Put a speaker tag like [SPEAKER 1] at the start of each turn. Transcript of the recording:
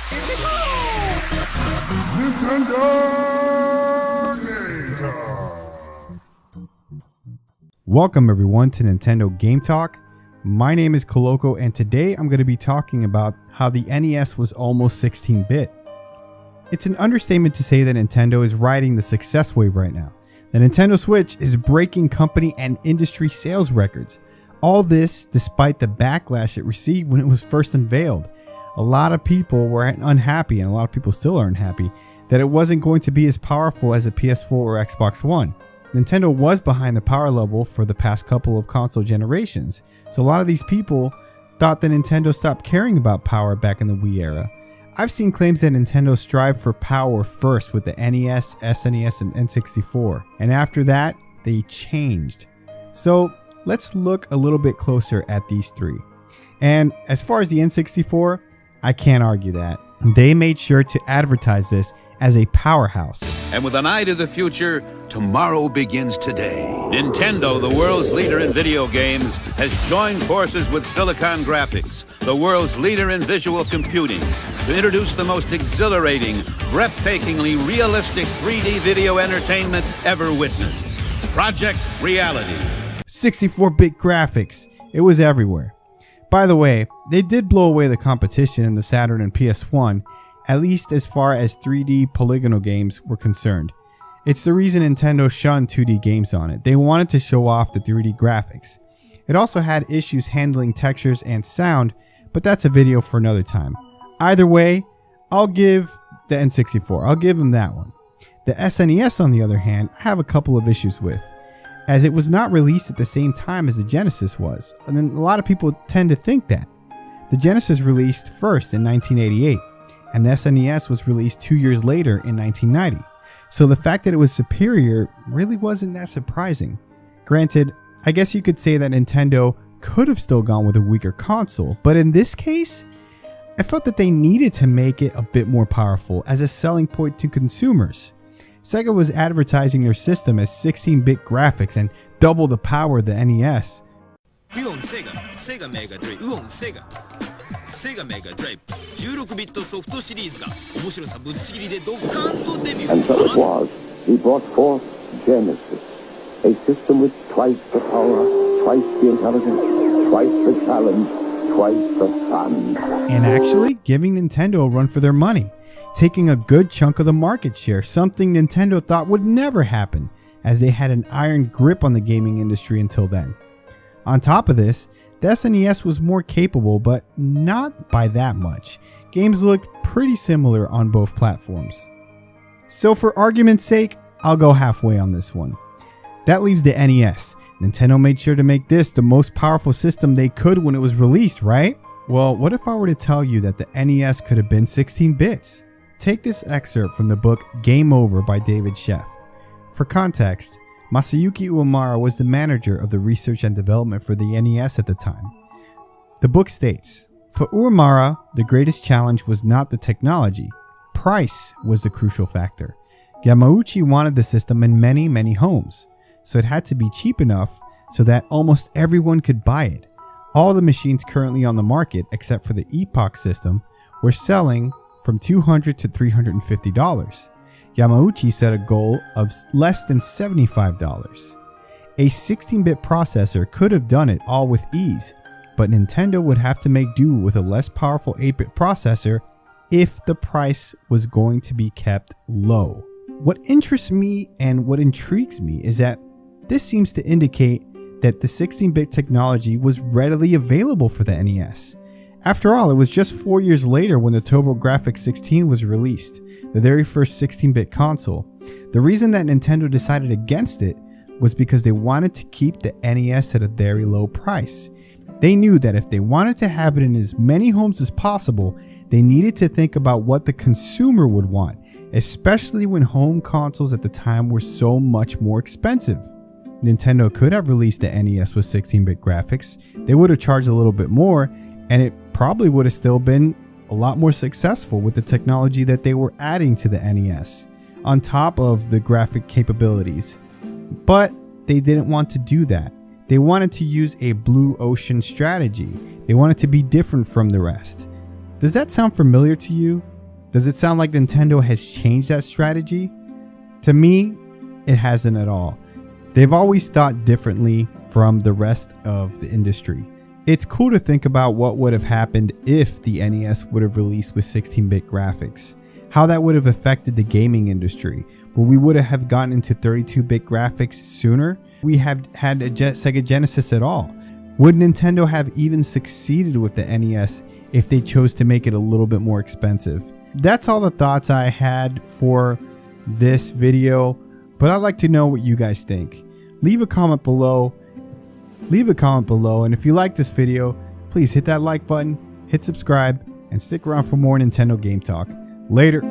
[SPEAKER 1] Nintendo Game Talk. Welcome everyone to Nintendo Game Talk. My name is Koloko and today I'm going to be talking about how the NES was almost 16-bit. It's an understatement to say that Nintendo is riding the success wave right now. The Nintendo Switch is breaking company and industry sales records. All this despite the backlash it received when it was first unveiled. A lot of people were unhappy, and a lot of people still are unhappy, that it wasn't going to be as powerful as a PS4 or Xbox One. Nintendo was behind the power level for the past couple of console generations, so a lot of these people thought that Nintendo stopped caring about power back in the Wii era. I've seen claims that Nintendo strived for power first with the NES, SNES, and N64, and after that, they changed. So let's look a little bit closer at these three. And as far as the N64, I can't argue that. They made sure to advertise this as a powerhouse.
[SPEAKER 2] And with an eye to the future, tomorrow begins today. Nintendo, the world's leader in video games, has joined forces with Silicon Graphics, the world's leader in visual computing, to introduce the most exhilarating, breathtakingly realistic 3D video entertainment ever witnessed. Project Reality.
[SPEAKER 1] 64-bit graphics. It was everywhere. By the way, they did blow away the competition in the Saturn and PS1, at least as far as 3D polygonal games were concerned. It's the reason Nintendo shunned 2D games on it. They wanted to show off the 3D graphics. It also had issues handling textures and sound, but that's a video for another time. Either way, I'll give the N64. I'll give them that one. The SNES, on the other hand, I have a couple of issues with, as it was not released at the same time as the Genesis was, and then a lot of people tend to think that. The Genesis released first in 1988, and the SNES was released 2 years later in 1990, so the fact that it was superior really wasn't that surprising. Granted, I guess you could say that Nintendo could have still gone with a weaker console, but in this case, I felt that they needed to make it a bit more powerful as a selling point to consumers. Sega was advertising their system as 16-bit graphics and double the power of the NES.
[SPEAKER 3] Sega Mega Drive 16-bit ソフトシリーズが面白さぶっちぎりでドッカーンとデビュー
[SPEAKER 4] And so it was. He brought forth Genesis, a system with twice the power, twice the intelligence, twice the challenge, twice the fun.
[SPEAKER 1] And actually giving Nintendo a run for their money, taking a good chunk of the market share, something Nintendo thought would never happen, as they had an iron grip on the gaming industry until then. On top of this, the SNES was more capable, but not by that much. Games looked pretty similar on both platforms. So for argument's sake, I'll go halfway on this one. That leaves the NES. Nintendo made sure to make this the most powerful system they could when it was released, right? Well, what if I were to tell you that the NES could have been 16 bits? Take this excerpt from the book Game Over by David Sheff. For context, Masayuki Uemura was the manager of the research and development for the NES at the time. The book states, for Uemura, the greatest challenge was not the technology. Price was the crucial factor. Yamauchi wanted the system in many, many homes, so it had to be cheap enough so that almost everyone could buy it. All the machines currently on the market, except for the Epoch system, were selling from $200 to $350. Yamauchi set a goal of less than $75. A 16-bit processor could have done it all with ease, but Nintendo would have to make do with a less powerful 8-bit processor if the price was going to be kept low. What interests me and what intrigues me is that this seems to indicate that the 16-bit technology was readily available for the NES. After all, it was just 4 years later when the TurboGrafx 16 was released, the very first 16-bit console. The reason that Nintendo decided against it was because they wanted to keep the NES at a very low price. They knew that if they wanted to have it in as many homes as possible, they needed to think about what the consumer would want, especially when home consoles at the time were so much more expensive. Nintendo could have released the NES with 16-bit graphics. They would have charged a little bit more, and it probably would have still been a lot more successful with the technology that they were adding to the NES, on top of the graphic capabilities. But they didn't want to do that. They wanted to use a blue ocean strategy. They wanted to be different from the rest. Does that sound familiar to you? Does it sound like Nintendo has changed that strategy? To me, it hasn't at all. They've always thought differently from the rest of the industry. It's cool to think about what would have happened if the NES would have released with 16-bit graphics. How that would have affected the gaming industry. Would we would have gotten into 32-bit graphics sooner? We have had a Sega Genesis at all. Would Nintendo have even succeeded with the NES if they chose to make it a little bit more expensive? That's all the thoughts I had for this video, but I'd like to know what you guys think. Leave a comment below, and if you like this video, please hit that like button, hit subscribe, and stick around for more Nintendo Game Talk. Later.